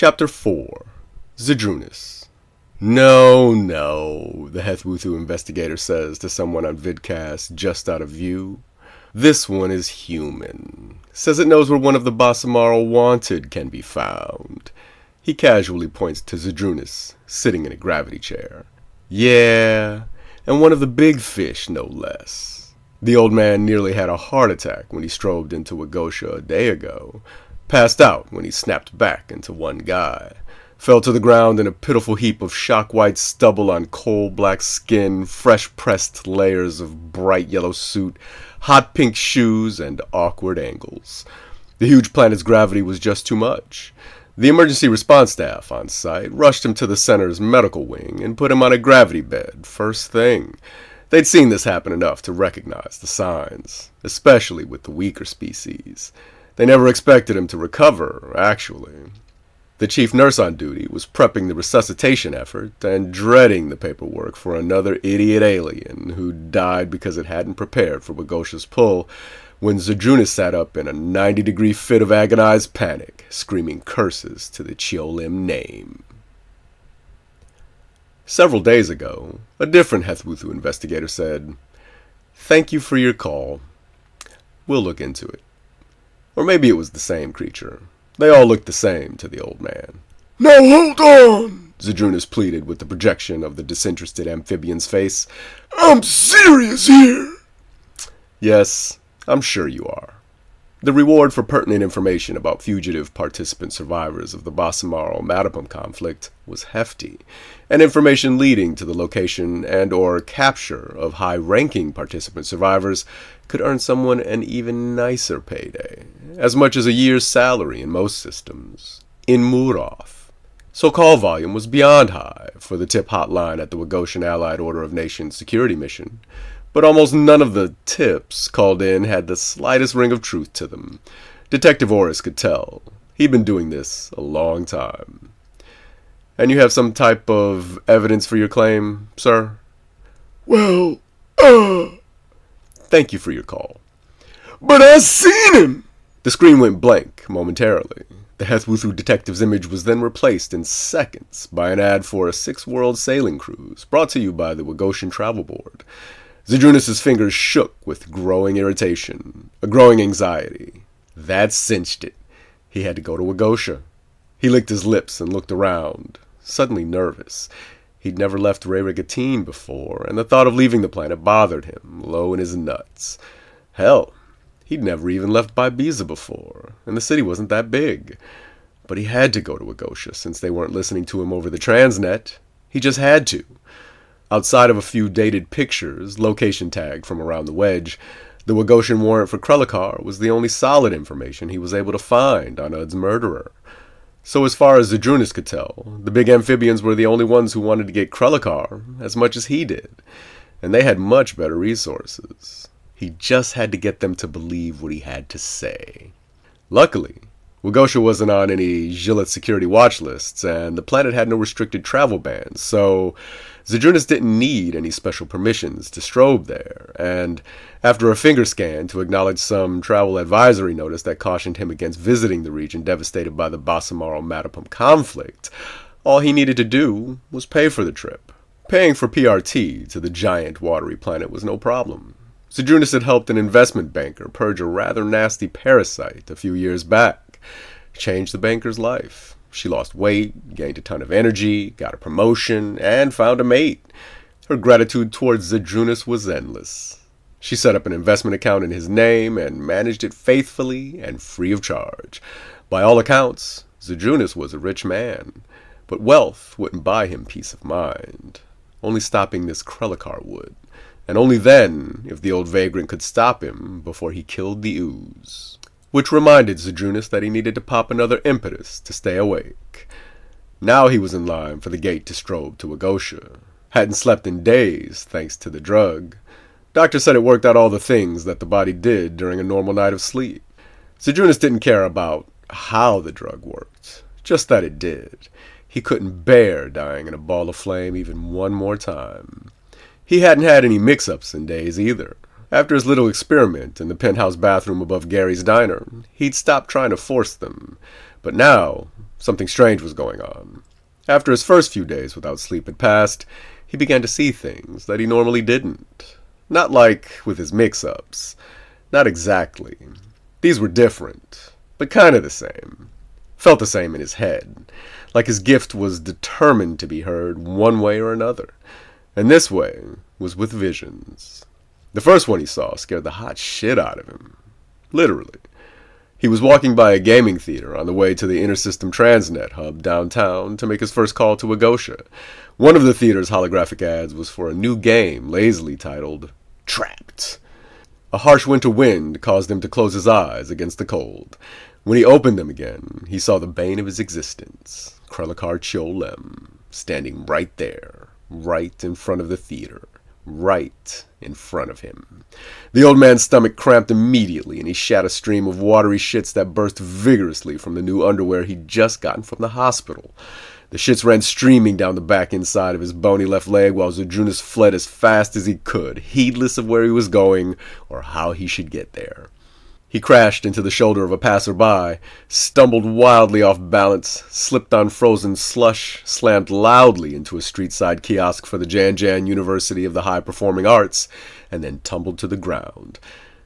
Chapter 4. Zydrunas. No, the Hethwuthu investigator says to someone on vidcast just out of view. This one is human. Says it knows where one of the Basamaro wanted can be found. He casually points to Zydrunas, sitting in a gravity chair. Yeah, and one of the big fish, no less. The old man nearly had a heart attack when he strobed into Wagosha a day ago. Passed out when he snapped back into one guy. Fell to the ground in a pitiful heap of shock-white stubble on coal-black skin, fresh-pressed layers of bright yellow suit, hot pink shoes, and awkward angles. The huge planet's gravity was just too much. The emergency response staff on site rushed him to the center's medical wing and put him on a gravity bed first thing. They'd seen this happen enough to recognize the signs, especially with the weaker species. They never expected him to recover, actually. The chief nurse on duty was prepping the resuscitation effort and dreading the paperwork for another idiot alien who died because it hadn't prepared for Wagosha's pull when Zydrunas sat up in a 90-degree fit of agonized panic, screaming curses to the Chiolim name. Several days ago, a different Hethwuthu investigator said, "Thank you for your call. We'll look into it." Or maybe it was the same creature. They all looked the same to the old man. "Now hold on," Zydrunas pleaded with the projection of the disinterested amphibian's face. "I'm serious here." Yes, I'm sure you are. The reward for pertinent information about fugitive participant survivors of the Basamaro-Matapum conflict was hefty, and information leading to the location and or capture of high-ranking participant survivors could earn someone an even nicer payday, as much as a year's salary in most systems, in Muroth. So call volume was beyond high for the tip hotline at the Wagoshan Allied Order of Nations security mission, but almost none of the tips called in had the slightest ring of truth to them. Detective Orris could tell. He'd been doing this a long time. "And you have some type of evidence for your claim, sir?" "Well, Thank you for your call." but I seen him." The screen went blank momentarily. The Hethwuthu detective's image was then replaced in seconds by an ad for a 6-world sailing cruise brought to you by the Wagoshan Travel Board. Zydrunas' fingers shook with growing irritation, a growing anxiety. That cinched it. He had to go to Wagosha. He licked his lips and looked around, suddenly nervous. He'd never left Rarigatine before, and the thought of leaving the planet bothered him, low in his nuts. Hell, he'd never even left Ibiza before, and the city wasn't that big. But he had to go to Wagosha since they weren't listening to him over the transnet. He just had to. Outside of a few dated pictures, location tagged from around the wedge, the Wagoshan warrant for Krellikar was the only solid information he was able to find on Ud's murderer. So as far as Zydrunas could tell, the big amphibians were the only ones who wanted to get Krellikar as much as he did, and they had much better resources. He just had to get them to believe what he had to say. Luckily, Wagosha wasn't on any Gillette security watch lists, and the planet had no restricted travel bans, so Zydrunas didn't need any special permissions to strobe there, and after a finger scan to acknowledge some travel advisory notice that cautioned him against visiting the region devastated by the Basamaro-Matapum conflict, all he needed to do was pay for the trip. Paying for PRT to the giant watery planet was no problem. Zydrunas had helped an investment banker purge a rather nasty parasite a few years back. Changed the banker's life. She lost weight, gained a ton of energy, got a promotion, and found a mate. Her gratitude towards Zydrunas was endless. She set up an investment account in his name and managed it faithfully and free of charge. By all accounts, Zydrunas was a rich man, but wealth wouldn't buy him peace of mind. Only stopping this Krellikar would, and only then if the old vagrant could stop him before he killed the ooze. Which reminded Zydrunas that he needed to pop another impetus to stay awake. Now he was in line for the gate to strobe to Wagosha. Hadn't slept in days, thanks to the drug. Doctor said it worked out all the things that the body did during a normal night of sleep. Zydrunas didn't care about how the drug worked, just that it did. He couldn't bear dying in a ball of flame even one more time. He hadn't had any mix-ups in days either. After his little experiment in the penthouse bathroom above Gary's diner, he'd stopped trying to force them. But now, Something strange was going on. After his first few days without sleep had passed, he began to see things that he normally didn't. Not like with his mix-ups. Not exactly. These were different, but kind of the same. Felt the same in his head, like his gift was determined to be heard one way or another. And this way was with visions. The first one he saw scared the hot shit out of him. Literally. He was walking by a gaming theater on the way to the Intersystem Transnet hub downtown to make his first call to Agosha. One of the theater's holographic ads was for a new game lazily titled Trapped. A harsh winter wind caused him to close his eyes against the cold. When he opened them again, he saw the bane of his existence, Krelakar Cholem, standing right there, right in front of the theater, right in front of him. The old man's stomach cramped immediately, and he shat a stream of watery shits that burst vigorously from the new underwear he'd just gotten from the hospital. The shits ran streaming down the back inside of his bony left leg while Zydrunas fled as fast as he could, heedless of where he was going or how he should get there. He crashed into the shoulder of a passerby, stumbled wildly off balance, slipped on frozen slush, slammed loudly into a street-side kiosk for the Jan University of the High Performing Arts, and then tumbled to the ground.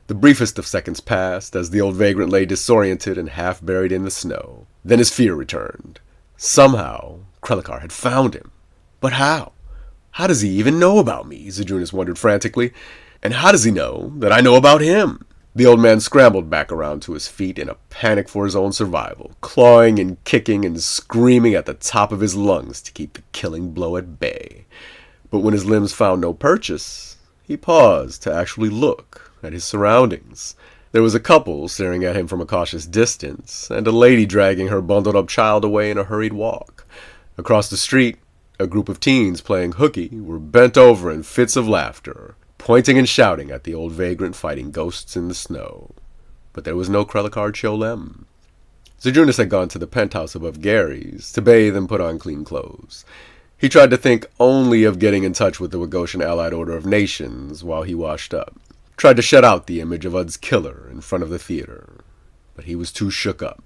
The briefest of seconds passed as the old vagrant lay disoriented and half buried in the snow. Then his fear returned. Somehow, Krelakar had found him. But how? How does he even know about me? Zydrunas wondered frantically. And how does he know that I know about him? The old man scrambled back around to his feet in a panic for his own survival, clawing and kicking and screaming at the top of his lungs to keep the killing blow at bay. But when his limbs found no purchase, he paused to actually look at his surroundings. There was a couple staring at him from a cautious distance, and a lady dragging her bundled-up child away in a hurried walk. Across the street, a group of teens playing hooky were bent over in fits of laughter, pointing and shouting at the old vagrant fighting ghosts in the snow. But there was no Krelakar Cholem. Zydrunas had gone to the penthouse above Gary's to bathe and put on clean clothes. He tried to think only of getting in touch with the Wagoshan Allied Order of Nations while he washed up. Tried to shut out the image of Ud's killer in front of the theater. But he was too shook up.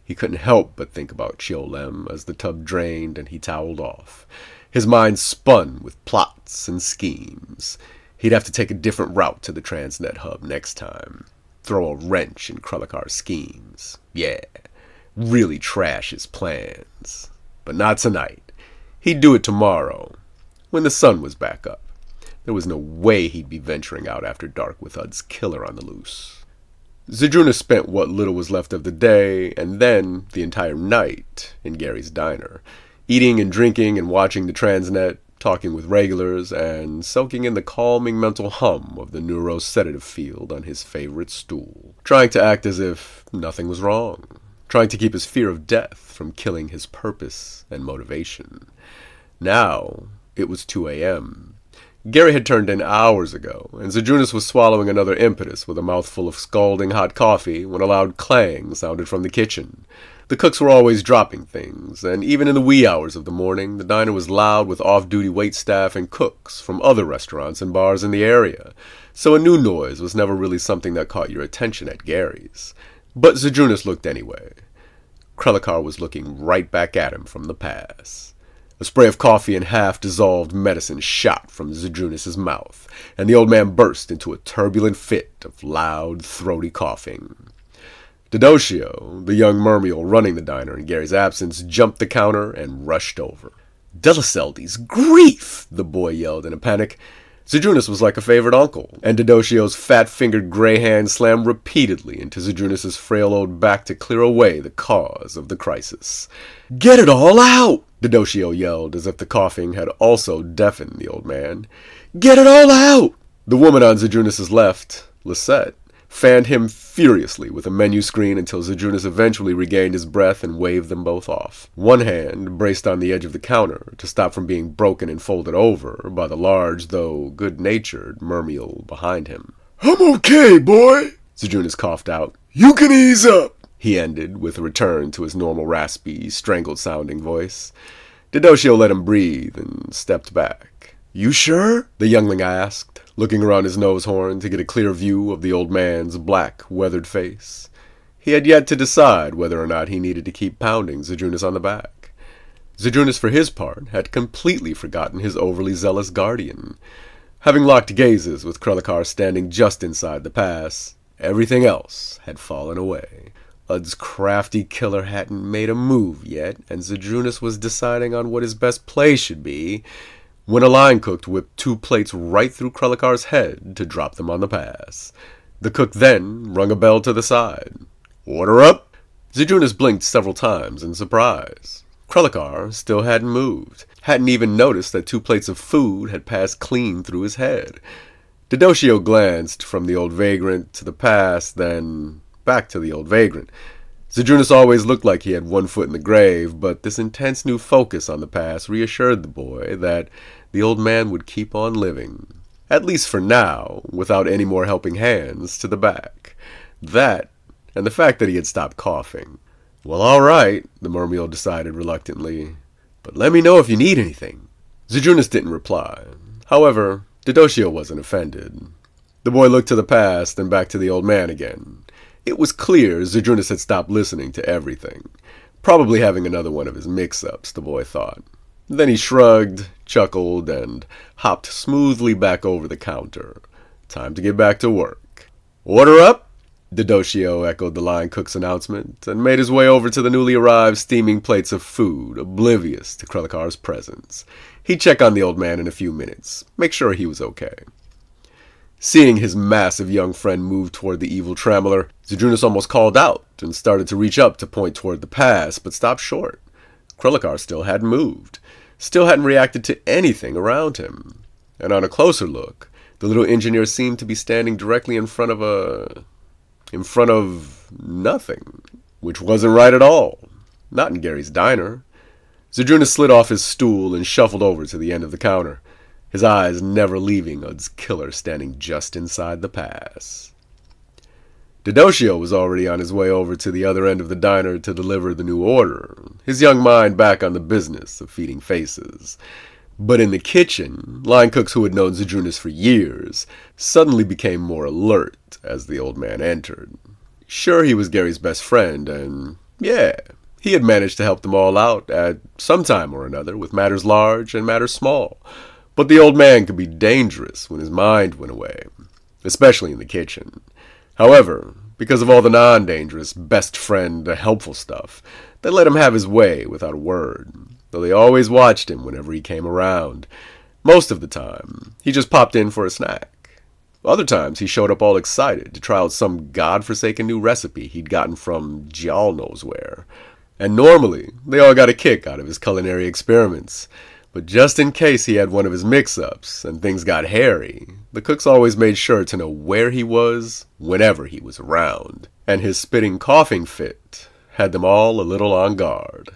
He couldn't help but think about Cholem as the tub drained and he toweled off. His mind spun with plots and schemes. He'd have to take a different route to the Transnet hub next time. Throw a wrench in Krelakar's schemes. Yeah, really trash his plans. But not tonight. He'd do it tomorrow, when the sun was back up. There was no way he'd be venturing out after dark with Ud's killer on the loose. Zydrunas spent what little was left of the day, and then the entire night, in Gary's diner, eating and drinking and watching the Transnet, talking with regulars, and soaking in the calming mental hum of the neurosedative field on his favorite stool. Trying to act as if nothing was wrong. Trying to keep his fear of death from killing his purpose and motivation. Now, it was 2 a.m. Gary had turned in hours ago, and Zydrunas was swallowing another impetus with a mouthful of scalding hot coffee when a loud clang sounded from the kitchen. The cooks were always dropping things, and even in the wee hours of the morning, the diner was loud with off-duty waitstaff and cooks from other restaurants and bars in the area, so a new noise was never really something that caught your attention at Gary's. But Zydrunas looked anyway. Krelakar was looking right back at him from the pass. A spray of coffee and half-dissolved medicine shot from Zydrunas' mouth, and the old man burst into a turbulent fit of loud, throaty coughing. Daedalian, the young mermiel running the diner in Gary's absence, jumped the counter and rushed over. "Delaceldi's grief!" the boy yelled in a panic. Zydrunas was like a favorite uncle, and Daedalian's fat-fingered gray hand slammed repeatedly into Zydrunas' frail old back to clear away the cause of the crisis. "Get it all out!" Daedalian yelled, as if the coughing had also deafened the old man. "Get it all out!" The woman on Zydrunas' left, Lisette, fanned him furiously with a menu screen until Zydrunas eventually regained his breath and waved them both off. One hand braced on the edge of the counter to stop from being broken and folded over by the large, though good-natured, mermiel behind him. I'm okay, boy, Zydrunas coughed out. You can ease up, he ended with a return to his normal raspy, strangled-sounding voice. Daedalian let him breathe and stepped back. You sure? The youngling asked, looking around his nose horn to get a clear view of the old man's black, weathered face. He had yet to decide whether or not he needed to keep pounding Zydrunas on the back. Zydrunas, for his part, had completely forgotten his overly zealous guardian. Having locked gazes with Krellikar standing just inside the pass, everything else had fallen away. Ud's crafty killer hadn't made a move yet, and Zydrunas was deciding on what his best play should be, when a line cook whipped 2 plates right through Krellikar's head to drop them on the pass. The cook then rung a bell to the side. "Order up!" Zydrunas blinked several times in surprise. Krellikar still hadn't moved, hadn't even noticed that 2 plates of food had passed clean through his head. Daedalian glanced from the old vagrant to the pass, then back to the old vagrant. Zydrunas always looked like he had 1 foot in the grave, but this intense new focus on the past reassured the boy that the old man would keep on living, at least for now, without any more helping hands to the back. That, and the fact that he had stopped coughing. "Well, all right," the mermeal decided reluctantly, "but let me know if you need anything." Zydrunas didn't reply. However, Daedalian wasn't offended. The boy looked to the past, then back to the old man again. It was clear Zydrunas had stopped listening to everything, probably having another one of his mix-ups, the boy thought. Then he shrugged, chuckled, and hopped smoothly back over the counter. Time to get back to work. "Order up!" Daedalian echoed the line cook's announcement, and made his way over to the newly arrived steaming plates of food, oblivious to Krellikar's presence. He'd check on the old man in a few minutes, make sure he was okay. Seeing his massive young friend move toward the evil trammeler, Zydrunas almost called out and started to reach up to point toward the pass, but stopped short. Krellikar still hadn't moved, still hadn't reacted to anything around him. And on a closer look, the little engineer seemed to be standing directly in front of nothing, which wasn't right at all. Not in Gary's diner. Zydrunas slid off his stool and shuffled over to the end of the counter, his eyes never leaving Ud's killer standing just inside the pass. Daedalian was already on his way over to the other end of the diner to deliver the new order, his young mind back on the business of feeding faces. But in the kitchen, line cooks who had known Zydrunas for years suddenly became more alert as the old man entered. Sure, he was Gary's best friend, and yeah, he had managed to help them all out at some time or another with matters large and matters small. But the old man could be dangerous when his mind went away, especially in the kitchen. However, because of all the non-dangerous, best friend, helpful stuff, they let him have his way without a word, though they always watched him whenever he came around. Most of the time, he just popped in for a snack. Other times, he showed up all excited to try out some godforsaken new recipe he'd gotten from Jal knows where. And normally, they all got a kick out of his culinary experiments. But just in case he had one of his mix-ups and things got hairy, the cooks always made sure to know where he was whenever he was around. And his spitting coughing fit had them all a little on guard.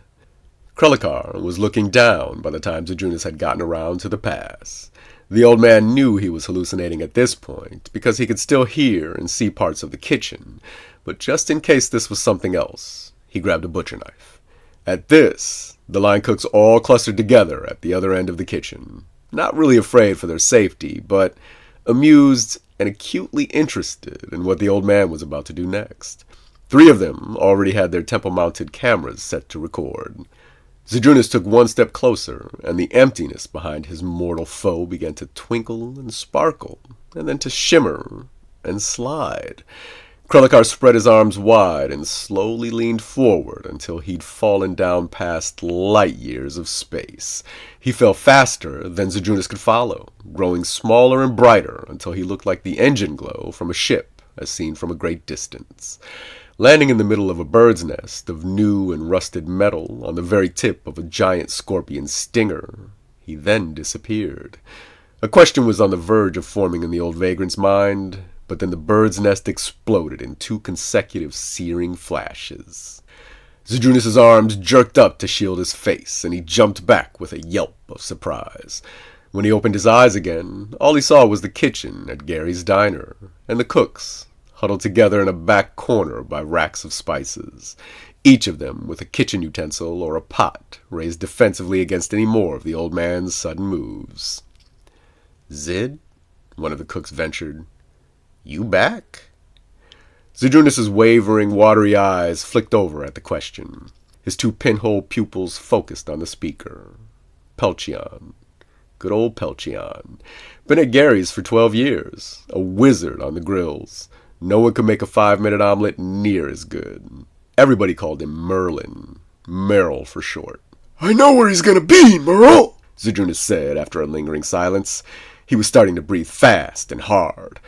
Krellikar was looking down by the time Zydrunas had gotten around to the pass. The old man knew he was hallucinating at this point because he could still hear and see parts of the kitchen, but just in case this was something else, he grabbed a butcher knife. At this, the line cooks all clustered together at the other end of the kitchen, not really afraid for their safety, but amused and acutely interested in what the old man was about to do next. 3 of them already had their temple-mounted cameras set to record. Zydrunas took one step closer, and the emptiness behind his mortal foe began to twinkle and sparkle, and then to shimmer and slide. Krellikar spread his arms wide and slowly leaned forward until he'd fallen down past light years of space. He fell faster than Zydrunas could follow, growing smaller and brighter until he looked like the engine glow from a ship as seen from a great distance. Landing in the middle of a bird's nest of new and rusted metal on the very tip of a giant scorpion stinger, he then disappeared. A question was on the verge of forming in the old vagrant's mind, but then the bird's nest exploded in 2 consecutive searing flashes. Zydrunas' arms jerked up to shield his face, and he jumped back with a yelp of surprise. When he opened his eyes again, all he saw was the kitchen at Gary's diner, and the cooks, huddled together in a back corner by racks of spices, each of them with a kitchen utensil or a pot raised defensively against any more of the old man's sudden moves. "Zyd?" one of the cooks ventured. "You back?" Zydrunas' wavering, watery eyes flicked over at the question. His two pinhole pupils focused on the speaker. Pelcheon. Good old Pelcheon. Been at Gary's for 12 years. A wizard on the grills. No one could make a 5-minute omelet near as good. Everybody called him Merlin. Merrill for short. I know where he's gonna be, Merle, Zydrunas said after a lingering silence. He was starting to breathe fast and hard.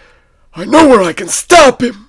I know where I can stop him.